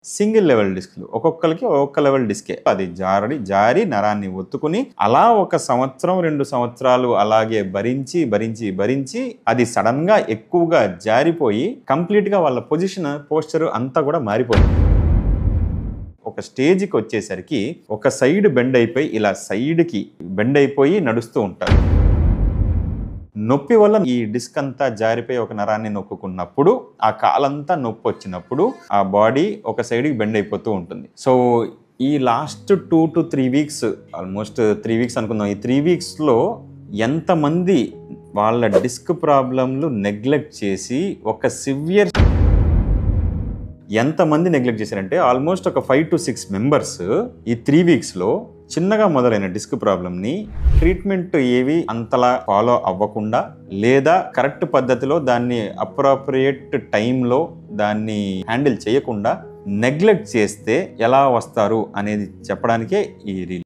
Single level డిస్క్లు ఒక్కొక్కరికి ఒక్కొక్క level డిస్కే. అది జారి నరాన్ని ఒత్తుకుని అలా 1 సంవత్సరం 2 సంవత్సరాలు అలాగే భరించి అది సడన్ గా ఎక్కువగా జారిపోయి కంప్లీట్ గా వాళ్ళ పోస్చర్ అంతా కూడా మారిపోయింది. ఒక స్టేజ్కి వచ్చేసరికి ఒక సైడ్ బెండ్ అయిపోయి ఇలా సైడ్కి బెండ్ అయిపోయి నడుస్తూ ఉంటారు. నొప్పి వల్ల ఈ డిస్క్ అంతా జారిపోయి ఒక నరాన్ని నొక్కున్నప్పుడు ఆ కాలంతా నొప్పి వచ్చినప్పుడు ఆ బాడీ ఒక సైడ్కి బెండ్ అయిపోతూ ఉంటుంది. సో ఈ last 2 to 3 weeks, almost 3 weeks అనుకుందాం, ఈ 3 వీక్స్లో ఎంతమంది వాళ్ళ డిస్క్ ప్రాబ్లంలు నెగ్లెక్ట్ చేసి ఒక సివియర్ ఎంతమంది నెగ్లెక్ట్ చేశారంటే ఆల్మోస్ట్ ఒక 5 to 6 మెంబర్స్ ఈ 3 వీక్స్లో చిన్నగా మొదలైన డిస్క్ ప్రాబ్లమ్ని ట్రీట్మెంట్ ఏవి అంతలా ఫాలో అవ్వకుండా లేదా కరెక్ట్ పద్ధతిలో దాన్ని అప్రోప్రియేట్ టైంలో దాన్ని హ్యాండిల్ చేయకుండా నెగ్లెక్ట్ చేస్తే ఎలా వస్తారు అనేది చెప్పడానికే ఈ రీల్.